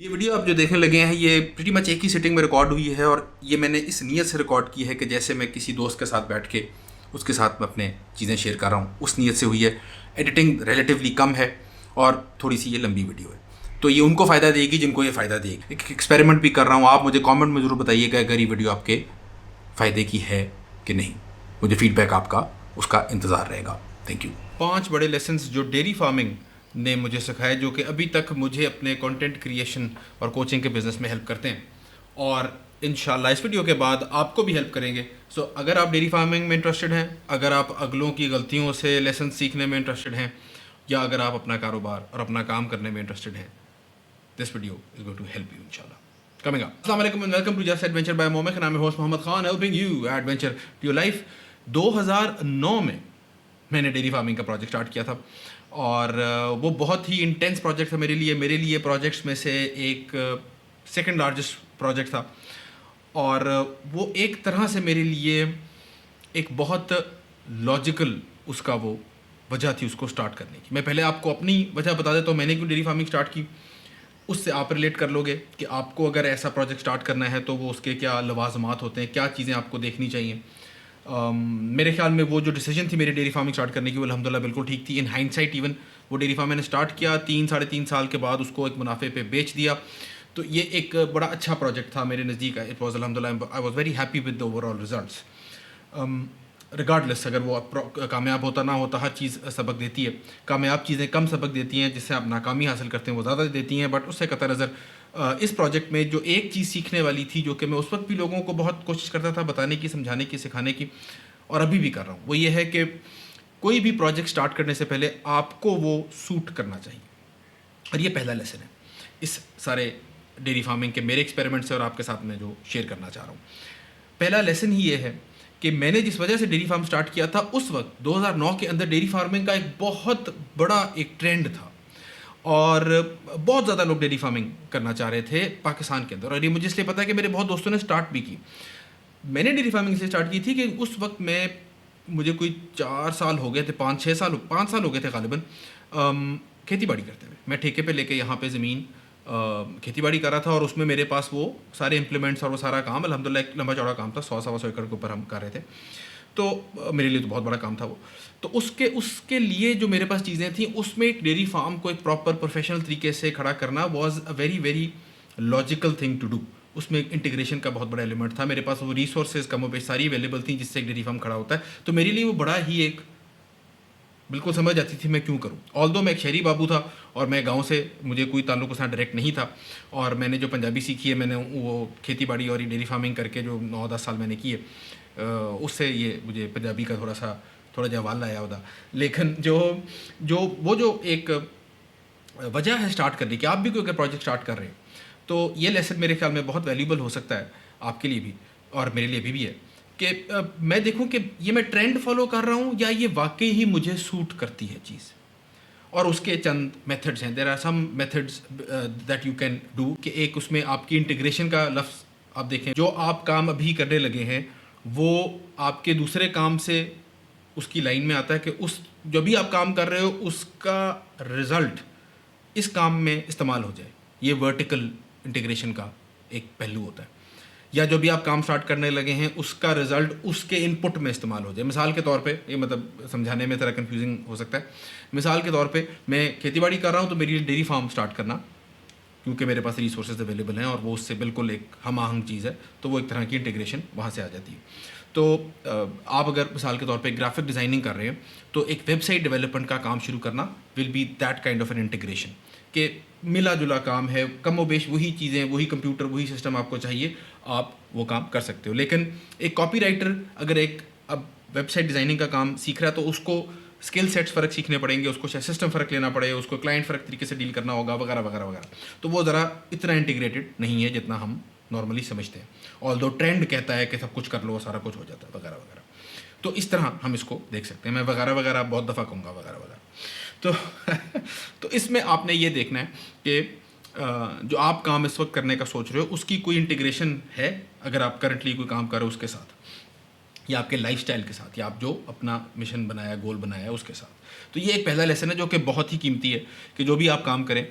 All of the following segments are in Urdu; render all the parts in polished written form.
یہ ویڈیو آپ جو دیکھنے لگے ہیں یہ پریٹی مچ ایک ہی سیٹنگ میں ریکارڈ ہوئی ہے، اور یہ میں نے اس نیت سے ریکارڈ کی ہے کہ جیسے میں کسی دوست کے ساتھ بیٹھ کے اس کے ساتھ میں اپنے چیزیں شیئر کر رہا ہوں، اس نیت سے ہوئی ہے۔ ایڈیٹنگ ریلیٹیولی کم ہے اور تھوڑی سی یہ لمبی ویڈیو ہے، تو یہ ان کو فائدہ دے گی جن کو یہ فائدہ دے گی۔ ایک ایکسپیریمنٹ بھی کر رہا ہوں، آپ مجھے کامنٹ میں ضرور بتائیے گا اگر یہ ویڈیو آپ کے فائدے کی ہے کہ نہیں۔ مجھے فیڈ بیک آپ کا اس کا انتظار رہے گا۔ Thank you. 5 بڑے لیسنز جو ڈیری فارمنگ نے مجھے سکھائے، جو کہ ابھی تک مجھے اپنے کنٹینٹ کریشن اور کوچنگ کے بزنس میں ہیلپ کرتے ہیں، اور انشاءاللہ اس ویڈیو کے بعد آپ کو بھی ہیلپ کریں گے۔ سو اگر آپ ڈیری فارمنگ میں انٹرسٹڈ ہیں، اگر آپ اگلوں کی غلطیوں سے لیسن سیکھنے میں انٹرسٹڈ ہیں، یا اگر آپ اپنا کاروبار اور اپنا کام کرنے میں انٹرسٹڈ ہیں، this video is going to help you انشاءاللہ۔ کمنگ اپ، السلام علیکم and welcome to just adventure by Momin. کا نام ہے host Muhammad Khan, helping you adventure to your life. 2009 میں نے ڈیری فارمنگ کا پروجیکٹ اسٹارٹ کیا تھا، اور وہ بہت ہی انٹینس پروجیکٹ تھا میرے لیے پروجیکٹس میں سے ایک سیکنڈ لارجسٹ پروجیکٹ تھا، اور وہ ایک طرح سے میرے لیے ایک بہت لاجیکل اس کا وہ وجہ تھی اس کو اسٹارٹ کرنے کی۔ میں پہلے آپ کو اپنی وجہ بتا دیتا ہوں میں نے کیوں ڈیری فارمنگ اسٹارٹ کی، اس سے آپ ریلیٹ کر لو گے کہ آپ کو اگر ایسا پروجیکٹ اسٹارٹ کرنا ہے تو وہ اس کے کیا لوازمات ہوتے ہیں، کیا چیزیں آپ کو دیکھنی چاہیے۔ میرے خیال میں وہ جو ڈیسیجن تھی میری ڈیری فارمنگ اسٹارٹ کرنے کی، وہ الحمدللہ بالکل ٹھیک تھی۔ ان ہائنڈ سائٹ ایون وہ ڈیری فارم میں نے اسٹارٹ کیا، 3-3.5 سال کے بعد اس کو ایک منافع پہ بیچ دیا، تو یہ ایک بڑا اچھا پروجیکٹ تھا میرے نزدیک۔ اٹ واز الحمدللہ I was very happy with the over all results. Regardless اگر وہ کامیاب ہوتا نہ ہوتا، ہر چیز سبق دیتی ہے۔ کامیاب چیزیں کم سبق دیتی ہیں، جس سے آپ ناکامی حاصل کرتے ہیں وہ زیادہ دیتی ہیں، بٹ اس سے قطع نظر اس پروجیکٹ میں جو ایک چیز سیکھنے والی تھی، جو کہ میں اس وقت بھی لوگوں کو بہت کوشش کرتا تھا بتانے کی، سمجھانے کی، سکھانے کی، اور ابھی بھی کر رہا ہوں، وہ یہ ہے کہ کوئی بھی پروجیکٹ سٹارٹ کرنے سے پہلے آپ کو وہ سوٹ کرنا چاہیے۔ اور یہ پہلا لیسن ہے اس سارے ڈیری فارمنگ کے میرے ایکسپیریمنٹ سے، اور آپ کے ساتھ میں جو شیئر کرنا چاہ رہا ہوں۔ پہلا لیسن ہی یہ ہے کہ میں نے جس وجہ سے ڈیری فارم سٹارٹ کیا تھا، اس وقت 2009 کے اندر ڈیری فارمنگ کا ایک بہت بڑا ایک ٹرینڈ تھا، اور بہت زیادہ لوگ ڈیری فارمنگ کرنا چاہ رہے تھے پاکستان کے اندر، اور یہ مجھے اس لیے پتا ہے کہ میرے بہت دوستوں نے سٹارٹ بھی کی۔ میں نے ڈیری فارمنگ سے سٹارٹ کی تھی کہ اس وقت مجھے کوئی 4 سال ہو گئے تھے، 5 سال ہو گئے تھے غالباً، کھیتی باڑی کرتے ہوئے۔ میں ٹھیکے پہ لے کے یہاں پہ زمین کھیتی باڑی کر رہا تھا، اور اس میں میرے پاس وہ سارے امپلیمنٹس اور وہ سارا کام الحمدللہ ایک لمبا چوڑا کام تھا، 100-125 ایکڑ کے اوپر ہم کر رہے تھے، تو میرے لیے تو بہت بڑا کام تھا وہ۔ تو اس کے لیے جو میرے پاس چیزیں تھیں، اس میں ایک ڈیری فارم کو ایک پراپر پروفیشنل طریقے سے کھڑا کرنا was a very very logical thing to do. اس میں انٹیگریشن کا بہت بڑا ایلیمنٹ تھا، میرے پاس وہ ریسورسز کم و بیش ساری اویلیبل تھیں جس سے ایک ڈیری فارم کھڑا ہوتا ہے، تو میرے لیے وہ بڑا ہی ایک بالکل سمجھ آتی تھی میں کیوں کروں۔ آلدو میں ایک شہری بابو تھا، اور میں گاؤں سے، مجھے کوئی تعلق اس سے ڈائریکٹ نہیں تھا، اور میں نے جو پنجابی سیکھی ہے میں نے وہ کھیتی باڑی اور ڈیری فارمنگ کر کے جو 9-10 سال میں نے کی ہے، اس سے یہ مجھے پنجابی کا تھوڑا جوال لایا ہوتا۔ لیکن جو ایک وجہ ہے اسٹارٹ کرنے کی، آپ بھی کوئی اگر پروجیکٹ اسٹارٹ کر رہے ہیں تو یہ لیسن میرے خیال میں بہت ویلیوبل ہو سکتا ہے آپ کے لیے بھی، اور میرے لیے بھی ہے، کہ میں دیکھوں کہ یہ میں ٹرینڈ فالو کر رہا ہوں یا یہ واقعی ہی مجھے سوٹ کرتی ہے چیز۔ اور اس کے چند میتھڈس ہیں، there are some methods that you can do, کہ ایک اس میں آپ کی انٹیگریشن کا لفظ آپ دیکھیں، جو آپ کام ابھی کرنے لگے ہیں وہ آپ کے دوسرے کام سے اس کی لائن میں آتا ہے، کہ جو بھی آپ کام کر رہے ہو اس کا رزلٹ اس کام میں استعمال ہو جائے۔ یہ ورٹیکل انٹیگریشن کا ایک پہلو ہوتا ہے، یا جو بھی آپ کام سٹارٹ کرنے لگے ہیں اس کا رزلٹ اس کے ان پٹ میں استعمال ہو جائے۔ مثال کے طور پہ، یہ مطلب سمجھانے میں ذرا کنفیوزنگ ہو سکتا ہے، مثال کے طور پہ میں کھیتی باڑی کر رہا ہوں تو میری ڈیری فارم سٹارٹ کرنا، کیونکہ میرے پاس ریسورسز اویلیبل ہیں اور وہ اس سے بالکل ایک ہم آہنگ چیز ہے، تو وہ ایک طرح کی انٹیگریشن وہاں سے آ جاتی ہے۔ تو آپ اگر مثال کے طور پہ گرافک ڈیزائننگ کر رہے ہیں تو ایک ویب سائٹ ڈیولپمنٹ کا کام شروع کرنا will be that kind of an integration, کہ ملا جلا کام ہے، کم و بیش وہی چیزیں، وہی کمپیوٹر، وہی سسٹم آپ کو چاہیے، آپ وہ کام کر سکتے ہو۔ لیکن ایک کاپی رائٹر اگر اب ویب سائٹ ڈیزائننگ کا کام سیکھ رہا ہے تو اس کو اسکل سیٹس فرق سیکھنے پڑیں گے، اس کو سسٹم فرق لینا پڑے گا، اس کو کلائنٹ فرق طریقے سے ڈیل کرنا ہوگا، وغیرہ وغیرہ وغیرہ، تو وہ ذرا اتنا انٹیگریٹڈ نہیں ہے جتنا ہم نارملی سمجھتے ہیں، آلدو ٹرینڈ کہتا ہے کہ سب کچھ کر لو، سارا کچھ ہو جاتا ہے، وغیرہ وغیرہ۔ تو اس طرح ہم اس کو دیکھ سکتے ہیں، میں وغیرہ وغیرہ بہت دفعہ کہوں گا، وغیرہ وغیرہ۔ تو اس میں آپ نے یہ دیکھنا ہے کہ جو آپ کام اس وقت کرنے کا سوچ رہے ہو اس کی کوئی انٹیگریشن ہے، اگر آپ کرنٹلی کوئی کام کر رہے ہو اس کے ساتھ، یا آپ کے لائف سٹائل کے ساتھ، یا آپ جو اپنا مشن بنایا، گول بنایا ہے اس کے ساتھ۔ تو یہ ایک پہلا لیسن ہے جو کہ بہت ہی قیمتی ہے، کہ جو بھی آپ کام کریں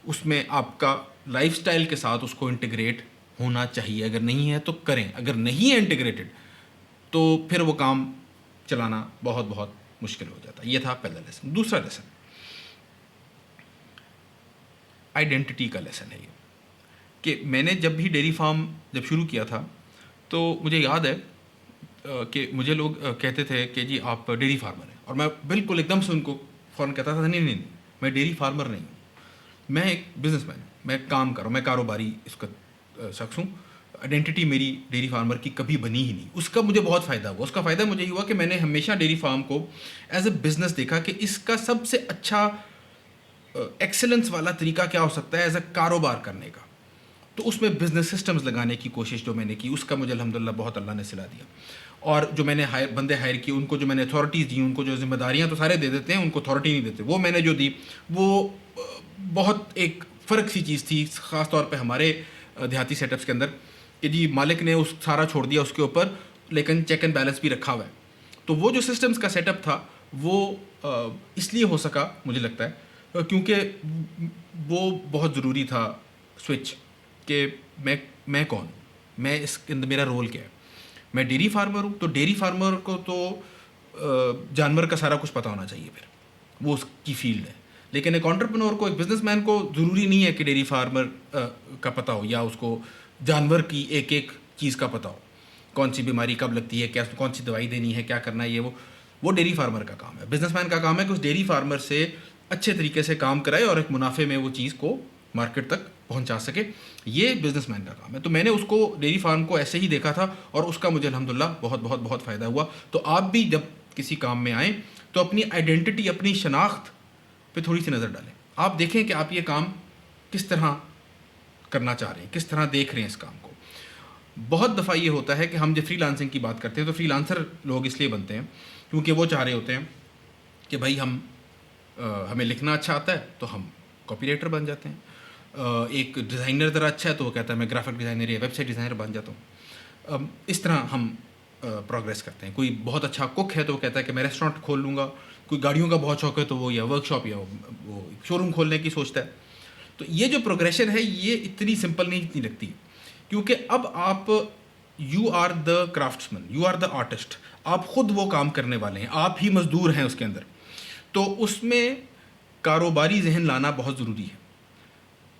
اس میں آپ کا لائف سٹائل کے ساتھ اس کو انٹیگریٹ ہونا چاہیے. اگر نہیں ہے تو کریں, اگر نہیں ہے انٹیگریٹڈ تو پھر وہ کام چلانا بہت بہت مشکل ہو جاتا ہے. یہ تھا پہلا لیسن. دوسرا لیسن آئیڈینٹی کا لیسن ہے یہ, کہ میں نے جب بھی ڈیری فارم جب شروع کیا تھا تو مجھے یاد ہے کہ مجھے لوگ کہتے تھے کہ جی آپ ڈیری فارمر ہیں, اور میں بالکل ایک دم سے ان کو فوراً کہتا تھا نہیں نہیں نہیں, میں ڈیری فارمر نہیں ہوں, میں ایک بزنس مین ہوں, میں کام کر رہا ہوں, میں کاروباری اس کا شخص ہوں. آئیڈینٹی میری ڈیری فارمر کی کبھی بنی ہی نہیں. اس کا مجھے بہت فائدہ ہوا. اس کا فائدہ مجھے یہ ہوا کہ میں نے ہمیشہ ڈیری فارم کو ایز اے بزنس دیکھا کہ اس کا سب سے اچھا ایکسلنس والا طریقہ کیا ہو سکتا ہے ایز اے کاروبار کرنے کا. تو اس میں بزنس سسٹمز لگانے کی کوشش جو میں نے کی, اس کا مجھے الحمدللہ بہت اللہ نے صلاح دیا. اور جو میں نے بندے ہائر کیے, ان کو جو میں نے اتھارٹیز دی, ان کو جو ذمہ داریاں تو سارے دے دیتے ہیں, ان کو اتھارٹی نہیں دیتے, وہ میں نے جو دی وہ بہت ایک فرق سی چیز تھی, خاص طور پہ ہمارے دیہاتی سیٹ اپس کے اندر, کہ جی مالک نے اس سارا چھوڑ دیا اس کے اوپر, لیکن چیک اینڈ بیلنس بھی رکھا ہوا ہے. تو وہ جو سسٹمز کا سیٹ اپ تھا وہ اس لیے ہو سکا مجھے لگتا ہے کیونکہ وہ بہت ضروری تھا سوئچ, کہ میں کون, میں اس کے اندر میرا رول کیا ہے. میں ڈیری فارمر ہوں, تو ڈیری فارمر کو تو جانور کا سارا کچھ پتہ ہونا چاہیے, پھر وہ اس کی فیلڈ ہے. لیکن ایک انٹرپرینور کو, ایک بزنس مین کو ضروری نہیں ہے کہ ڈیری فارمر کا پتہ ہو, یا اس کو جانور کی ایک ایک چیز کا پتہ ہو, کون سی بیماری کب لگتی ہے, کیا کون سی دوائی دینی ہے, کیا کرنا ہے. یہ وہ ڈیری فارمر کا کام ہے. بزنس مین کا کام ہے کہ اس ڈیری فارمر سے اچھے طریقے سے کام کرائے اور ایک منافع میں وہ چیز کو مارکیٹ تک پہنچا سکے. یہ بزنس مین کا کام ہے. تو میں نے اس کو ڈیری فارم کو ایسے ہی دیکھا تھا, اور اس کا مجھے الحمدللہ بہت بہت بہت فائدہ ہوا. تو آپ بھی جب کسی کام میں آئیں تو اپنی آئیڈینٹی, اپنی شناخت پہ تھوڑی سی نظر ڈالیں. آپ دیکھیں کہ آپ یہ کام کس طرح کرنا چاہ رہے ہیں, کس طرح دیکھ رہے ہیں اس کام کو. بہت دفعہ یہ ہوتا ہے کہ ہم جب فری لانسنگ کی بات کرتے ہیں تو فری لانسر لوگ اس لیے بنتے ہیں کیونکہ وہ چاہ رہے ہوتے ہیں کہ بھائی ہمیں لکھنا اچھا آتا ہے تو ہم کاپی رائٹر بن جاتے ہیں. ایک ڈیزائنر ذرا اچھا ہے تو وہ کہتا ہے میں گرافک ڈیزائنر یا ویب سائٹ ڈیزائنر بن جاتا ہوں. اس طرح ہم پروگریس کرتے ہیں. کوئی بہت اچھا کک ہے تو وہ کہتا ہے کہ میں ریسٹورینٹ کھول لوں گا. کوئی گاڑیوں کا بہت شوق ہے تو وہ یا ورک شاپ یا وہ شو روم کھولنے کی سوچتا ہے. تو یہ جو پروگریشن ہے یہ اتنی سمپل نہیں اتنی لگتی, کیونکہ اب آپ you are the craftsman, you are the artist, آپ خود وہ کام کرنے والے ہیں, آپ ہی مزدور ہیں اس کے اندر. تو اس میں کاروباری ذہن لانا بہت ضروری ہے.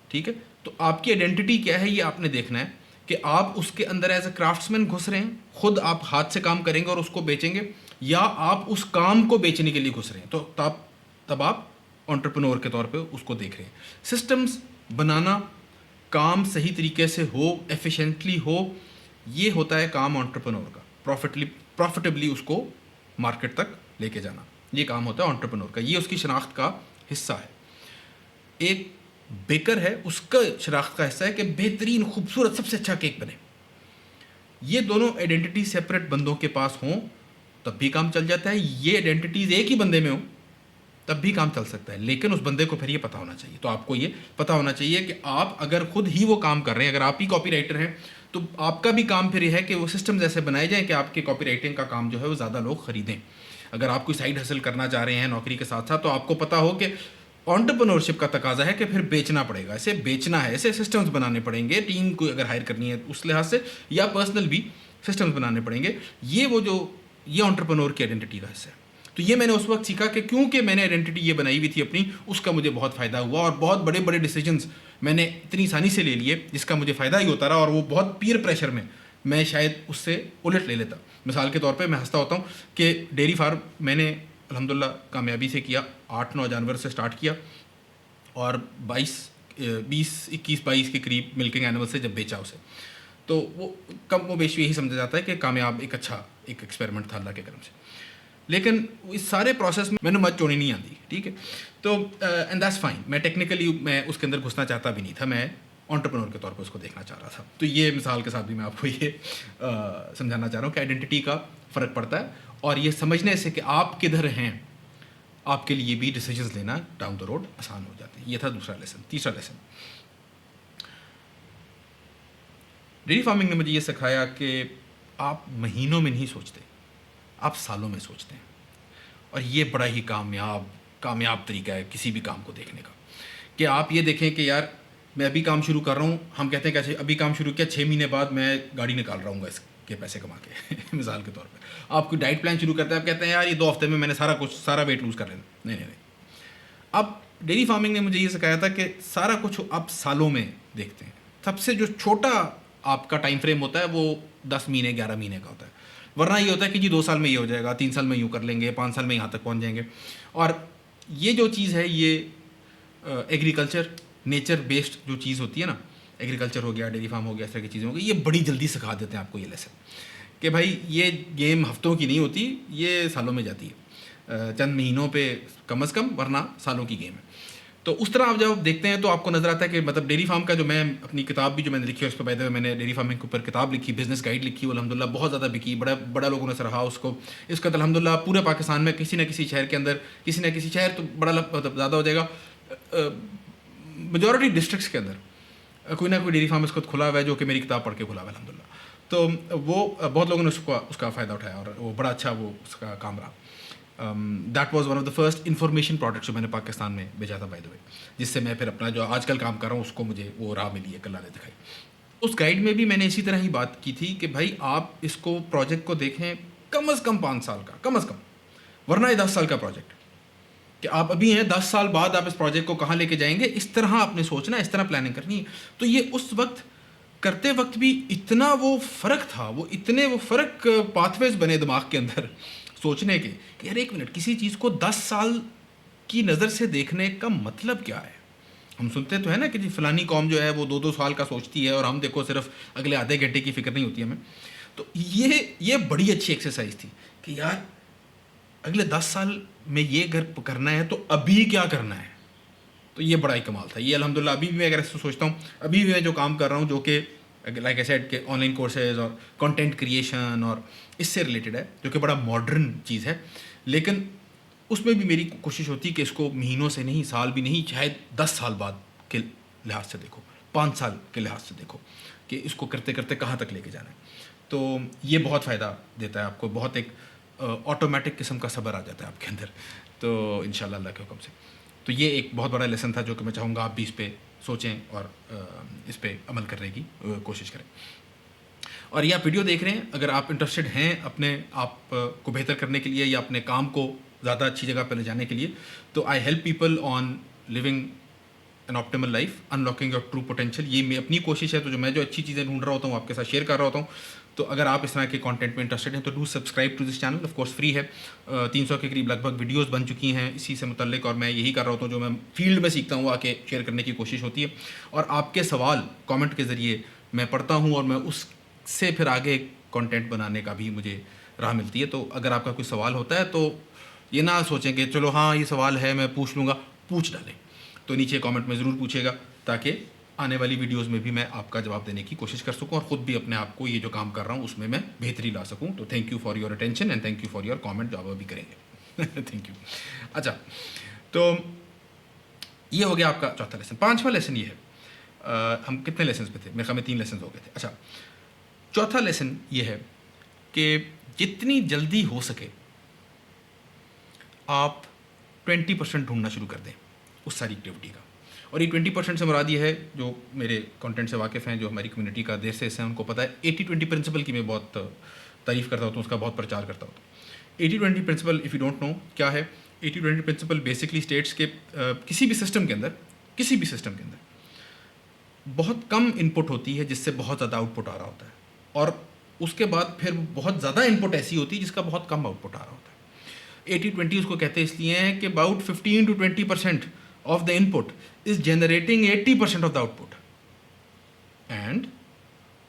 ٹھیک ہے, تو آپ کی آئیڈینٹی کیا ہے یہ آپ نے دیکھنا ہے کہ آپ اس کے اندر ایز اے کرافٹس مین گھس رہے ہیں, خود آپ ہاتھ سے کام کریں گے اور اس کو بیچیں گے, یا آپ اس کام کو بیچنے کے لیے گھس رہے ہیں. تو تب آپ انٹرپرینور کے طور پہ اس کو دیکھ رہے ہیں. سسٹمز بنانا, کام صحیح طریقے سے ہو, ایفیشینٹلی ہو, یہ ہوتا ہے کام انٹرپرینور کا. پروفیٹیبلی اس کو مارکیٹ تک لے کے جانا, یہ کام ہوتا ہے انٹرپرینور کا. یہ اس کی شناخت کا حصہ ہے. ایک بیکر ہے, اس کا شناخت کا حصہ ہے کہ بہترین خوبصورت سب سے اچھا کیک بنے. یہ دونوں آئیڈینٹی سیپریٹ بندوں کے پاس ہوں تب بھی کام چل جاتا ہے. یہ آئیڈینٹیز ایک ہی بندے میں ہوں تب بھی کام چل سکتا ہے, لیکن اس بندے کو پھر یہ پتہ ہونا چاہیے. تو آپ کو یہ پتہ ہونا چاہیے کہ آپ اگر خود ہی وہ کام کر رہے ہیں, اگر آپ ہی کاپی رائٹر ہیں, تو آپ کا بھی کام پھر یہ ہے کہ وہ سسٹمز ایسے بنائے جائیں کہ آپ کے کاپی رائٹنگ کا کام جو ہے وہ زیادہ لوگ خریدیں. اگر آپ کوئی سائڈ حاصل کرنا چاہ رہے ہیں نوکری کے ساتھ ساتھ, تو آپ کو پتہ ہو کہ انٹرپرینورشپ کا تقاضا ہے کہ پھر بیچنا پڑے گا, ایسے بیچنا ہے, ایسے سسٹمز بنانے پڑیں گے, ٹیم کو اگر ہائر کرنی ہے اس لحاظ سے, یا پرسنل بھی سسٹمز بنانے پڑیں گے. یہ انٹرپرینور کی آئیڈینٹی کا حصہ ہے. تو یہ میں نے اس وقت سیکھا کہ کیونکہ میں نے آئیڈینٹی یہ بنائی ہوئی تھی اپنی, اس کا مجھے بہت فائدہ ہوا, اور بہت بڑے بڑے ڈیسیجنز میں نے اتنی آسانی سے لے لیے جس کا مجھے فائدہ ہی ہوتا رہا, اور وہ بہت پیر پریشر میں شاید اس سے الٹ لے لیتا. مثال کے طور پہ میں ہنستا ہوتا ہوں کہ ڈیری فارم میں نے الحمدللہ کامیابی سے کیا, 8-9 جانور سے سٹارٹ کیا, اور 21-22 کے قریب ملکنگ اینیمل سے جب بیچا اسے, تو وہ کم و بیش یہی سمجھا جاتا ہے کہ کامیاب ایک اچھا ایک ایکسپیریمنٹ تھا اللہ کے کرم سے. لیکن اس سارے پروسیس میں نے مت چونی نہیں آتی. ٹھیک ہے, تو اینڈ دیٹس فائن. میں ٹیکنیکلی میں اس کے اندر گھسنا چاہتا بھی نہیں تھا, میں انٹرپرینور کے طور پہ اس کو دیکھنا چاہ رہا تھا. تو یہ مثال کے ساتھ بھی میں آپ کو یہ سمجھانا چاہ رہا ہوں کہ آئیڈینٹی کا فرق پڑتا ہے, اور یہ سمجھنے سے کہ آپ کدھر ہیں آپ کے لیے بھی ڈیسیجنز لینا ڈاؤن دا روڈ آسان ہو جاتے ہیں. یہ تھا دوسرا لیسن. تیسرا لیسن, ڈیری فارمنگ نے مجھے یہ سکھایا کہ آپ مہینوں میں نہیں سوچتے, آپ سالوں میں سوچتے ہیں. اور یہ بڑا ہی کامیاب طریقہ ہے کسی بھی کام کو دیکھنے کا, کہ آپ یہ دیکھیں کہ یار میں ابھی کام شروع کر رہا ہوں, ہم کہتے ہیں کہ ابھی کام شروع کیا 6 مہینے بعد میں گاڑی نکال رہا ہوں گا اس کے پیسے کما کے مثال کے طور پہ آپ کوئی ڈائٹ پلان شروع کرتے ہیں, آپ کہتے ہیں یار یہ 2 ہفتے میں نے سارا ویٹ لوز کر لینا. نہیں. اب ڈیری فارمنگ نے مجھے یہ سکھایا تھا کہ سارا کچھ آپ سالوں میں دیکھتے ہیں. سب سے جو چھوٹا آپ کا ٹائم فریم ہوتا ہے وہ 10 مہینے 11 مہینے کا ہوتا ہے, ورنہ یہ ہوتا ہے کہ جی 2 سال میں یہ ہو جائے گا, 3 سال میں یوں کر لیں گے, 5 سال میں یہاں تک پہنچ جائیں گے. اور یہ جو چیز ہے یہ ایگریکلچر نیچر بیسڈ جو چیز ہوتی ہے نا, ایگریکلچر ہو گیا, ڈیری فارم ہو گیا, اس طرح کی چیزیں ہو گئی, یہ بڑی جلدی سکھا دیتے ہیں آپ کو یہ لیسن کہ بھائی یہ گیم ہفتوں کی نہیں ہوتی, یہ سالوں میں جاتی ہے, چند مہینوں پہ کم از کم, ورنہ سالوں کی گیم ہے. تو اس طرح آپ جب دیکھتے ہیں تو آپ کو نظر آتا ہے کہ مطلب ڈیری فارم کا جو میں اپنی کتاب بھی جو میں نے لکھی ہے اس پہ پیدا ہوئے میں نے ڈیری فارمنگ کے اوپر کتاب لکھی, بزنس گائیڈ لکھی, وہ الحمدللہ بہت زیادہ بکی, بڑا لوگوں نے سراہا اس کو. اس کا الحمدللہ پورے پاکستان میں کسی نہ کسی شہر کے اندر, کسی نہ کسی شہر تو بڑا مطلب زیادہ ہو جائے گا, میجورٹی ڈسٹرکٹس کے اندر کوئی نہ کوئی ڈیری فارم اس کو کھلا ہوا ہے جو کہ میری کتاب پڑھ کے کھلا ہوا ہے الحمدللہ. تو وہ بہت لوگوں نے اس کا فائدہ اٹھایا اور وہ بڑا اچھا وہ اس کا کام رہا. That was one of the first information product جو میں نے پاکستان میں بھیجا تھا بائی دا وے, جس سے میں پھر اپنا جو آج کل کام کر رہا ہوں اس کو مجھے وہ راہ ملی ہے, اللہ نے دکھائی. اس گائیڈ میں بھی میں نے اسی طرح ہی بات کی تھی کہ بھائی آپ اس کو پروجیکٹ کو دیکھیں کم از کم 5 سال کا, کم از کم, ورنہ یہ 10 سال کا پروجیکٹ کہ آپ ابھی ہیں, 10 سال بعد آپ اس پروجیکٹ کو کہاں لے کے جائیں گے, اس طرح آپ نے سوچنا, اس طرح پلاننگ کرنی ہے. تو یہ اس وقت کرتے وقت بھی اتنا وہ فرق تھا, وہ اتنے وہ فرق پاتھ ویز بنے دماغ کے اندر سوچنے کے کہ یار ایک منٹ, کسی چیز کو 10 سال کی نظر سے دیکھنے کا مطلب کیا ہے. ہم سنتے تو ہیں نا کہ جی فلانی قوم جو ہے وہ 2 سال کا سوچتی ہے اور ہم دیکھو صرف اگلے آدھے گھنٹے کی فکر نہیں ہوتی ہمیں. تو یہ بڑی اچھی ایکسرسائز تھی کہ یار اگلے 10 سال میں یہ اگر کرنا ہے تو ابھی کیا کرنا ہے. تو یہ بڑا ہی کمال تھا. یہ الحمدللہ ابھی بھی میں اگر ایسا سوچتا ہوں, ابھی بھی میں جو کام کر رہا ہوں جو کہ لائک اے سیڈ کہ آن لائن کورسز اور کنٹینٹ کریشن اور اس سے ریلیٹڈ ہے, جو کہ بڑا ماڈرن چیز ہے, لیکن اس میں بھی میری کوشش ہوتی ہے کہ اس کو مہینوں سے نہیں, سال بھی نہیں, شاید 10 سال بعد کے لحاظ سے دیکھو, 5 سال کے لحاظ سے دیکھو کہ اس کو کرتے کرتے کہاں تک لے کے جانا ہے. تو یہ بہت فائدہ دیتا ہے آپ کو, بہت ایک آٹومیٹک قسم کا صبر آ جاتا ہے آپ کے اندر. تو انشاءاللہ اللہ کے حکم سے. تو یہ ایک بہت بڑا لیسن تھا جو کہ میں چاہوں گا آپ بھی اس پہ سوچیں اور اس پہ عمل کرنے کی کوشش کریں. اور یہ آپ ویڈیو دیکھ رہے ہیں, اگر آپ انٹرسٹڈ ہیں اپنے آپ کو بہتر کرنے کے لیے یا اپنے کام کو زیادہ اچھی جگہ پہ لے جانے کے لیے, تو I help people on living an optimal life, unlocking your true potential. یہ میں اپنی کوشش ہے. تو جو میں جو اچھی چیزیں ڈھونڈ رہا ہوتا ہوں آپ کے ساتھ شیئر کر رہا ہوتا ہوں. تو اگر آپ اس طرح کے کانٹینٹ میں انٹرسٹڈ ہیں تو do subscribe to this channel. Of course free ہے, 300 کے قریب لگ بھگ ویڈیوز بن چکی ہیں اسی سے متعلق, اور میں یہی کر رہا ہوتا ہوں جو میں فیلڈ میں سیکھتا ہوں آ کے شیئر کرنے کی کوشش ہوتی ہے. اور آپ کے سوال کامنٹ کے ذریعے میں پڑھتا ہوں اور میں اس سے پھر آگے کانٹینٹ بنانے کا بھی مجھے راہ ملتی ہے. تو اگر آپ کا کوئی سوال ہوتا ہے تو یہ نہ سوچیں کہ چلو ہاں یہ سوال ہے میں پوچھ لوں گا, پوچھ ڈالیں. تو نیچے کامنٹ میں ضرور پوچھے گا تاکہ آنے والی ویڈیوز میں بھی میں آپ کا جواب دینے کی کوشش کر سکوں اور خود بھی اپنے آپ کو یہ جو کام کر رہا ہوں اس میں بہتری لا سکوں. تو thank you for your attention and thank you for your comment جو آپ ابھی کریں گے. Thank you. اچھا, تو یہ ہو گیا آپ کا چوتھا لیسن. 5واں لیسن یہ ہے, ہم کتنے لیسنس پہ تھے, میرے خیال میں 3 لیسنز ہو گئے تھے. اچھا, چوتھا لیسن یہ ہے کہ جتنی جلدی ہو سکے آپ 20% ڈھونڈنا شروع کر دیں اس ساری ایکٹیویٹی کا. اور یہ 20% سے مراد یہ ہے, جو میرے کانٹینٹ سے واقف ہیں, جو ہماری کمیونٹی کا دیر سے حصہ ہیں, ان کو پتہ ہے 80-20 پرنسپل کی میں بہت تعریف کرتا ہوتا ہوں, اس کا بہت پرچار کرتا ہوتا ہوں. 80-20 principle if you don't know کیا ہے, 80-20 پرنسپل بیسکلی اسٹیٹس کے کسی بھی سسٹم کے اندر بہت کم ان پٹ ہوتی ہے جس سے بہت زیادہ آؤٹ پٹ آ رہا ہوتا ہے, اور اس کے بعد پھر بہت زیادہ ان پٹ ایسی ہوتی ہے جس کا بہت کم آؤٹ پٹ آ رہا ہوتا ہے. 80-20 اس کو کہتے ہیں اس لیے ہیں کہ about 15-20% of the input is generating 80% of the output, and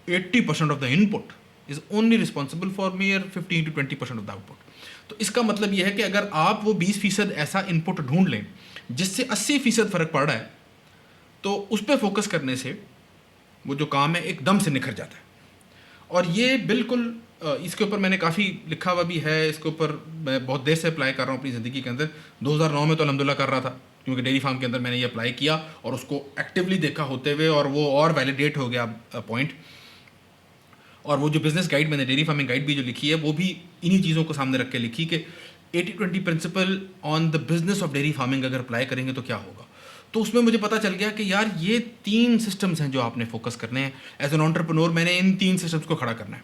80% of the input is only responsible for mere 15-20% of the output. تو اس کا مطلب یہ ہے کہ اگر آپ وہ 20% ایسا ان پٹ ڈھونڈ لیں جس سے 80% فرق پڑ رہا ہے, تو اس پہ فوکس کرنے سے وہ جو کام ہے ایک دم سے نکھر جاتا ہے. اور یہ بالکل اس کے اوپر میں نے کافی لکھا ہوا بھی ہے, اس کے اوپر میں بہت دیر سے اپلائی کر رہا ہوں اپنی زندگی کے اندر. 2009 میں تو الحمدللہ کر رہا تھا کیونکہ ڈیری فارم کے اندر میں نے یہ اپلائی کیا اور اس کو ایکٹیولی دیکھا ہوتے ہوئے, اور وہ اور ویلیڈیٹ ہو گیا پوائنٹ. اور وہ جو بزنس گائیڈ میں نے ڈیری فارمنگ گائیڈ بھی جو لکھی ہے وہ بھی انہی چیزوں کو سامنے رکھ کے لکھی کہ 80-20 principle on the business of dairy farming اگر اپلائی کریں گے تو کیا ہوگا. تو اس میں مجھے پتہ چل گیا کہ یار یہ 3 سسٹمز ہیں جو آپ نے فوکس کرنے ہیں ایز این انٹرپرنور. میں نے ان 3 سسٹمز کو کھڑا کرنا ہے,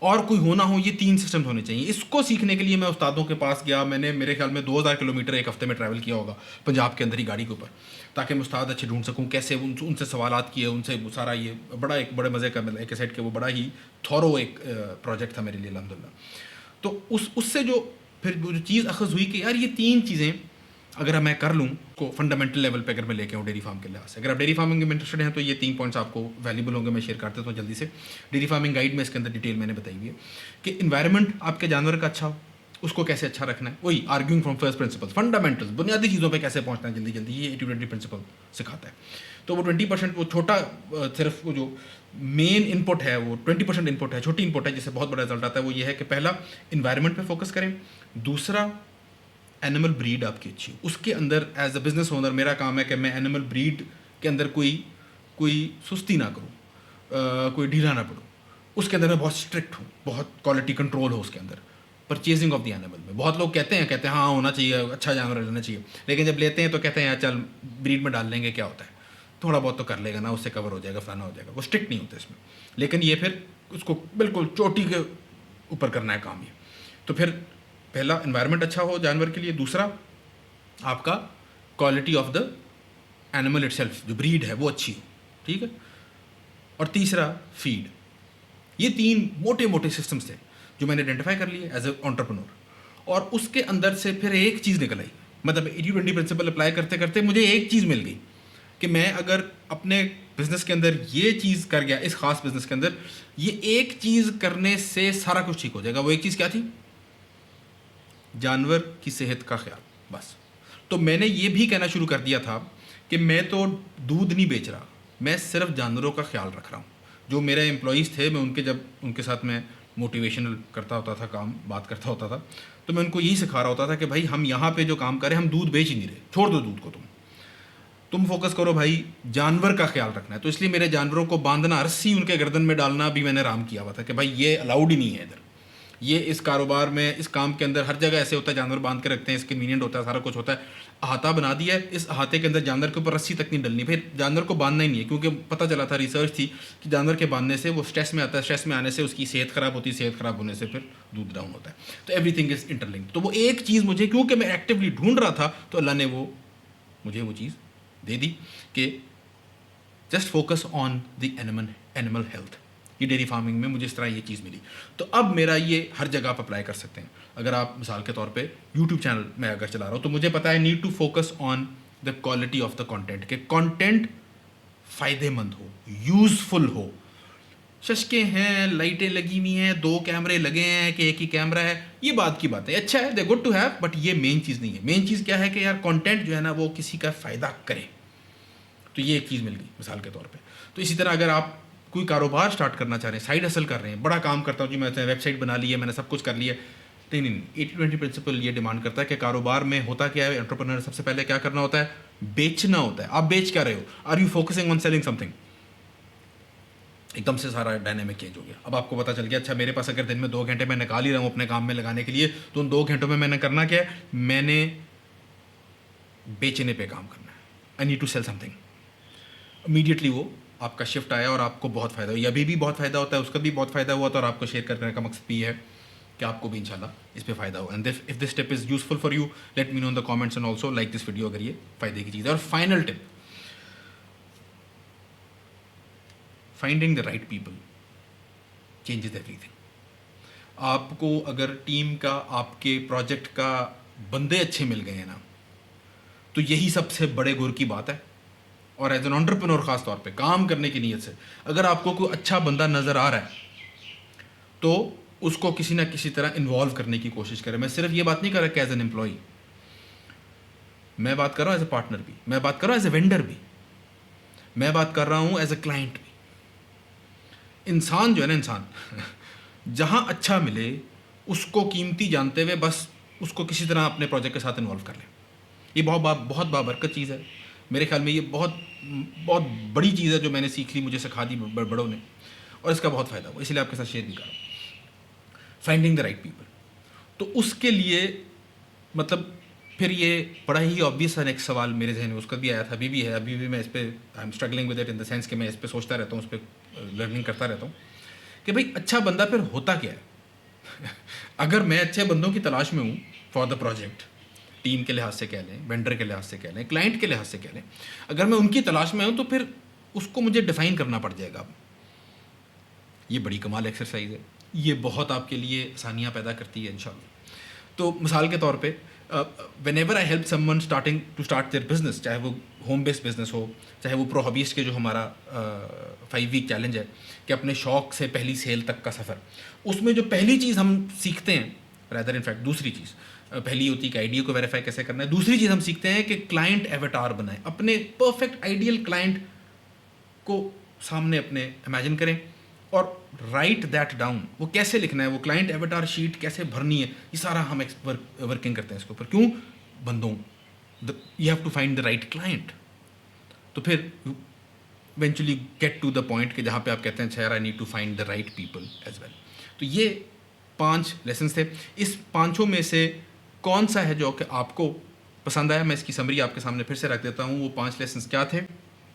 اور کوئی ہونا ہو یہ 3 سسٹمز ہونے چاہیے. اس کو سیکھنے کے لیے میں استادوں کے پاس گیا. میں نے میرے خیال میں 2000 کلومیٹر ایک ہفتے میں ٹریول کیا ہوگا پنجاب کے اندر ہی گاڑی کے اوپر, تاکہ میں استاد اچھے ڈھونڈ سکوں. کیسے ان سے سوالات کیے, ان سے سارا یہ بڑے مزے کا ایک سیٹ کے وہ بڑا ہی تھورو ایک پروجیکٹ تھا میرے لیے الحمدللہ. تو اس سے جو پھر جو چیز اخذ ہوئی کہ یار یہ 3 چیزیں اگر میں کر لوں کو فنڈامنٹل لیول پہ اگر میں لے کے آؤں ڈیری فارم کے لحاظ سے, اگر آپ ڈیری فارمنگ میں انٹرسٹڈ ہیں تو یہ 3 پوائنٹس آپ کو ویلیبل ہوں گے. میں شیئر کر دیتا ہوں جلدی سے. ڈیری فارمنگ گائیڈ میں اس کے اندر ڈیٹیل میں نے بتائی ہوئی ہے کہ انوائرمنٹ آپ کے جانور کا اچھا ہو, اس کو کیسے اچھا رکھنا ہے, وہی آرگیونگ فرام فرسٹ پرنسپل, فنڈامنٹلز بنیادی چیزوں پہ کیسے پہنچنا ہے جلدی, یہ 80-20 پرنسپل سکھاتا ہے. تو وہ 20% وہ چھوٹا صرف وہ جو مین ان پٹ ہے وہ 20% ان پٹ ہے, چھوٹی ان پٹ ہے جس سے بہت بڑا رزلٹ آتا ہے. وہ یہ ہے کہ پہلا انوائرمنٹ پہ فوکس کریں, دوسرا اینیمل بریڈ آپ کی اچھی ہو. اس کے اندر ایز اے بزنس اونر میرا کام ہے کہ میں اینیمل بریڈ کے اندر کوئی سستی نہ کروں, کوئی ڈھیلا نہ پڑوں. اس کے اندر میں بہت اسٹرکٹ ہوں, بہت کوالٹی کنٹرول ہو اس کے اندر. پرچیزنگ آف دی اینیمل میں بہت لوگ کہتے ہیں ہاں ہونا چاہیے, اچھا جانور لینا چاہیے, لیکن جب لیتے ہیں تو کہتے ہیں یار چل بریڈ میں ڈال لیں گے, کیا ہوتا ہے تھوڑا بہت تو کر لے گا نا, اس سے کور ہو جائے گا, فلانا ہو جائے گا. وہ اسٹرکٹ نہیں ہوتے اس میں, لیکن یہ پھر اس کو بالکل چوٹی کے اوپر کرنا ہے کام. یہ تو پھر پہلا انوائرمنٹ اچھا ہو جانور کے لیے, دوسرا آپ کا quality of the animal it self, جو بریڈ ہے وہ اچھی ہو, ٹھیک ہے, اور تیسرا فیڈ. یہ 3 موٹے سسٹمس تھے جو میں نے آئیڈینٹیفائی کر لیے ایز اے انٹرپرنور. اور اس کے اندر سے پھر ایک چیز نکل آئی, مطلب 80-20 پرنسپل اپلائی کرتے کرتے مجھے ایک چیز مل گئی کہ میں اگر اپنے بزنس کے اندر یہ چیز کر گیا, اس خاص بزنس کے اندر یہ ایک چیز کرنے سے سارا کچھ ٹھیک ہو جائے گا. وہ ایک چیز کیا تھی؟ جانور کی صحت کا خیال, بس. تو میں نے یہ بھی کہنا شروع کر دیا تھا کہ میں تو دودھ نہیں بیچ رہا, میں صرف جانوروں کا خیال رکھ رہا ہوں. جو میرے امپلائیز تھے, میں جب ان کے ساتھ میں موٹیویشنل کرتا ہوتا تھا, کام بات کرتا ہوتا تھا, تو میں ان کو یہی سکھا رہا ہوتا تھا کہ بھائی ہم یہاں پہ جو کام کریں ہم دودھ بیچ ہی نہیں رہے, چھوڑ دو دودھ کو, تم فوکس کرو بھائی جانور کا خیال رکھنا ہے. تو اس لیے میرے جانوروں کو باندھنا, رسی ان کے گردن میں ڈالنا بھی میں نے آرام کیا ہوا تھا کہ بھائی یہ الاؤڈ ہی نہیں ہے ادھر. یہ اس کاروبار میں, اس کام کے اندر ہر جگہ ایسے ہوتا ہے, جانور باندھ کے رکھتے ہیں, اس کنوینئنٹ ہوتا ہے, سارا کچھ ہوتا ہے, احاطہ بنا دیا ہے, اس احاطے کے اندر جانور کے اوپر رسی تک نہیں ڈلنی. پھر جانور کو باندھنا ہی نہیں ہے, کیونکہ پتہ چلا تھا, ریسرچ تھی کہ جانور کے باندھنے سے وہ اسٹریس میں آتا ہے, اسٹریس میں آنے سے اس کی صحت خراب ہوتی ہے, صحت خراب ہونے سے پھر دودھ ڈاؤن ہوتا ہے. تو everything is interlinked. تو وہ ایک چیز مجھے, کیونکہ میں ایکٹیولی ڈھونڈ رہا تھا, تو اللہ نے مجھے وہ چیز دے دی کہ just focus on the animal health. یہ ڈیری فارمنگ میں مجھے اس طرح یہ چیز ملی. تو اب میرا یہ ہر جگہ آپ اپلائی کر سکتے ہیں. اگر آپ مثال کے طور پہ یوٹیوب چینل میں اگر چلا رہا ہوں, تو مجھے پتا ہے need to focus on the quality of the content, کہ کانٹینٹ فائدے مند ہو, یوزفل ہو. ششکے ہیں, لائٹیں لگی ہوئی ہیں, 2 کیمرے لگے ہیں کہ ایک ہی کیمرہ ہے, یہ بات کی بات ہے, اچھا ہے, they good to have, but یہ مین چیز نہیں ہے. مین چیز کیا ہے کہ یار کانٹینٹ جو ہے نا وہ کسی کا فائدہ کرے. تو یہ ایک چیز مل گئی مثال کے طور پہ. تو اسی طرح اگر آپ کوئی کاروبار سٹارٹ کرنا چاہ رہے ہیں, سائڈ ہسل کر رہے ہیں, بڑا کام کرتا ہوں جی, میں ویب سائٹ بنا لی ہے, میں نے سب کچھ کر لیا, نہیں, 80-20 پرنسپل یہ ڈیمانڈ کرتا ہے کہ کاروبار میں ہوتا کیا ہے, انٹرپرنر سب سے پہلے کیا کرنا ہوتا ہے, بیچنا ہوتا ہے. آپ بیچ کیا رہے ہو, are you focusing on selling something. ایک دم سے سارا ڈائنامک چینج ہو گیا. اب آپ کو پتا چل گیا, اچھا میرے پاس اگر دن میں 2 گھنٹے میں نکال ہی رہا ہوں اپنے کام میں لگانے کے لیے, تو ان 2 گھنٹوں میں میں نے کرنا کیا ہے, میں نے بیچنے پہ کام کرنا ہے. I need to sell something. Immediately وہ آپ کا شفٹ آیا اور آپ کو بہت فائدہ ہوا, یا ابھی بھی بہت فائدہ ہوتا ہے, اس کا بھی بہت فائدہ ہوا تھا, اور آپ کو شیئر کرنے کا مقصد بھی ہے کہ آپ کو بھی انشاءاللہ اس پہ فائدہ ہو. And if this tip is useful for you, let me know in the comments, and also like this video اگر یہ فائدے کی چیز ہے. اور final tip, finding the right people changes everything. آپ کو اگر ٹیم کا, آپ کے پروجیکٹ کا بندے اچھے مل گئے ہیں نا, تو یہی سب سے بڑے گر کی بات ہے. اور ایز این انٹرپرنور خاص طور پہ کام کرنے کی نیت سے اگر آپ کو کوئی اچھا بندہ نظر آ رہا ہے, تو اس کو کسی نہ کسی طرح انوالو کرنے کی کوشش کریں. میں صرف یہ بات نہیں کر رہا کہ ایز این امپلائی, میں بات کر رہا ہوں ایز اے پارٹنر بھی, میں بات کر رہا ہوں ایز اے وینڈر بھی, میں بات کر رہا ہوں ایز اے کلائنٹ بھی. انسان جو ہے نا, انسان جہاں اچھا ملے اس کو قیمتی جانتے ہوئے بس اس کو کسی طرح اپنے پروجیکٹ کے ساتھ انوالو کر لیں. یہ بہت بابرکت چیز ہے میرے خیال میں. یہ بہت بڑی چیز ہے جو میں نے سیکھ لی, مجھے سکھا دی بڑوں نے, اور اس کا بہت فائدہ ہوا, اس لیے آپ کے ساتھ شیئر بھی کر رہا ہوں. فائنڈنگ دا رائٹ پیپل, تو اس کے لیے مطلب پھر یہ بڑا ہی آبویس سا نیکسٹ سوال میرے ذہن میں اس کا بھی آیا تھا، ابھی بھی ہے، ابھی بھی میں اس پہ I am struggling with it in the sense کہ میں اس پہ سوچتا رہتا ہوں، اس پہ لرننگ کرتا رہتا ہوں کہ بھائی اچھا بندہ پھر ہوتا کیا ہے؟ اگر میں اچھے بندوں کی تلاش میں ہوں فار دا پروجیکٹ، ٹیم کے لحاظ سے کہہ لیں، وینڈر کے لحاظ سے کہہ لیں، کلائنٹ کے لحاظ سے کہہ لیں، اگر میں ان کی تلاش میں ہوں تو پھر اس کو مجھے ڈیفائن کرنا پڑ جائے گا. یہ بڑی کمال ایکسرسائز ہے، یہ بہت آپ کے لیے آسانیاں پیدا کرتی ہے انشاءاللہ. تو مثال کے طور پہ whenever I help someone starting to start their business, چاہے وہ ہوم بیسڈ بزنس ہو، چاہے وہ پرو ہابیز کے جو ہمارا 5 ویک چیلنج ہے کہ اپنے شوق سے پہلی سیل تک کا سفر، اس میں جو پہلی چیز ہم سیکھتے ہیں، ریدر ان فیکٹ دوسری چیز، پہلی ہوتی ہے کہ آئیڈیا کو ویریفائی کیسے کرنا ہے، دوسری چیز ہم سیکھتے ہیں کہ کلائنٹ ایویٹار بنائیں، اپنے پرفیکٹ آئیڈیل کلائنٹ کو سامنے اپنے امیجن کریں اور رائٹ دیٹ ڈاؤن. وہ کیسے لکھنا ہے، وہ کلائنٹ ایویٹار شیٹ کیسے بھرنی ہے، یہ سارا ہم ورکنگ کرتے ہیں اس کے اوپر. کیوں؟ بندوں، you have to find the right client. تو پھر eventually get to the point کہ جہاں پہ آپ کہتے ہیں اچھا یار I need to find the right people as well. تو یہ 5 لیسنس تھے. اس 5 میں سے کون سا ہے جو کہ آپ کو پسند آیا؟ میں اس کی سمری آپ کے سامنے پھر سے رکھ دیتا ہوں. وہ 5 لیسنس کیا تھے؟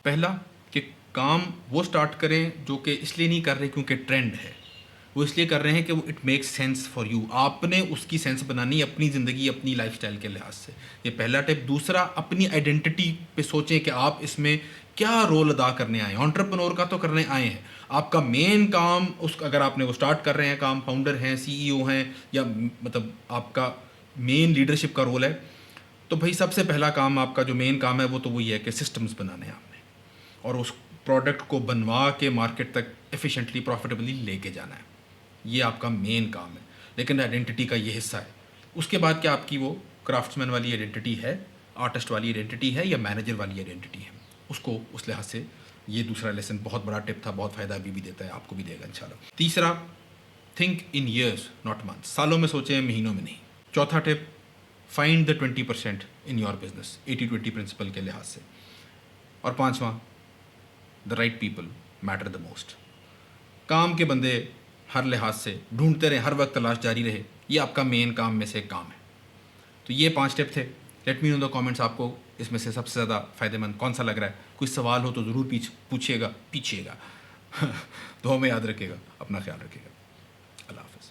پہلا کہ کام وہ سٹارٹ کریں جو کہ اس لیے نہیں کر رہے کیونکہ ٹرینڈ ہے، وہ اس لیے کر رہے ہیں کہ وہ it makes sense for you. آپ نے اس کی سینس بنانی اپنی زندگی، اپنی لائف اسٹائل کے لحاظ سے. یہ پہلا ٹپ. دوسرا، اپنی آئیڈینٹی پہ سوچیں کہ آپ اس میں کیا رول ادا کرنے آئے ہیں. انٹرپرنور کا تو کرنے آئے ہیں، آپ کا مین کام اگر آپ نے وہ اسٹارٹ کر رہے ہیں کام، فاؤنڈر ہیں، سی ای او ہیں، یا مطلب آپ کا مین لیڈرشپ کا رول ہے، تو بھائی سب سے پہلا کام آپ کا جو مین کام ہے وہ تو وہی ہے کہ سسٹمز بنانے ہیں آپ نے، اور اس پروڈکٹ کو بنوا کے مارکیٹ تک ایفیشینٹلی پروفیٹیبلی لے کے جانا ہے. یہ آپ کا مین کام ہے، لیکن آئیڈینٹی کا یہ حصہ ہے. اس کے بعد کیا آپ کی وہ کرافٹس مین والی آئیڈینٹی ہے، آرٹسٹ والی آئیڈینٹی ہے، یا مینیجر والی آئیڈینٹی ہے؟ اس کو اس لحاظ سے یہ دوسرا لیسن بہت بڑا ٹپ تھا، بہت فائدہ ابھی بھی دیتا ہے، آپ کو بھی دے گا انشاءاللہ. تیسرا، think in years not months. سالوں میں سوچیں، مہینوں میں نہیں. چوتھا tip, find the 20% in your business, 80-20 principle کے لحاظ سے. اور پانچواں، the right people matter the most. کام کے بندے ہر لحاظ سے ڈھونڈتے رہیں، ہر وقت تلاش جاری رہے. یہ آپ کا مین کام میں سے ایک کام ہے. تو یہ 5 ٹپ تھے. Late me know the comments آپ کو اس میں سے سب سے زیادہ فائدہ مند کون سا لگ رہا ہے. کوئی سوال ہو تو ضرور پوچھیے گا. دعا میں یاد رکھیے گا. اپنا خیال رکھیے گا.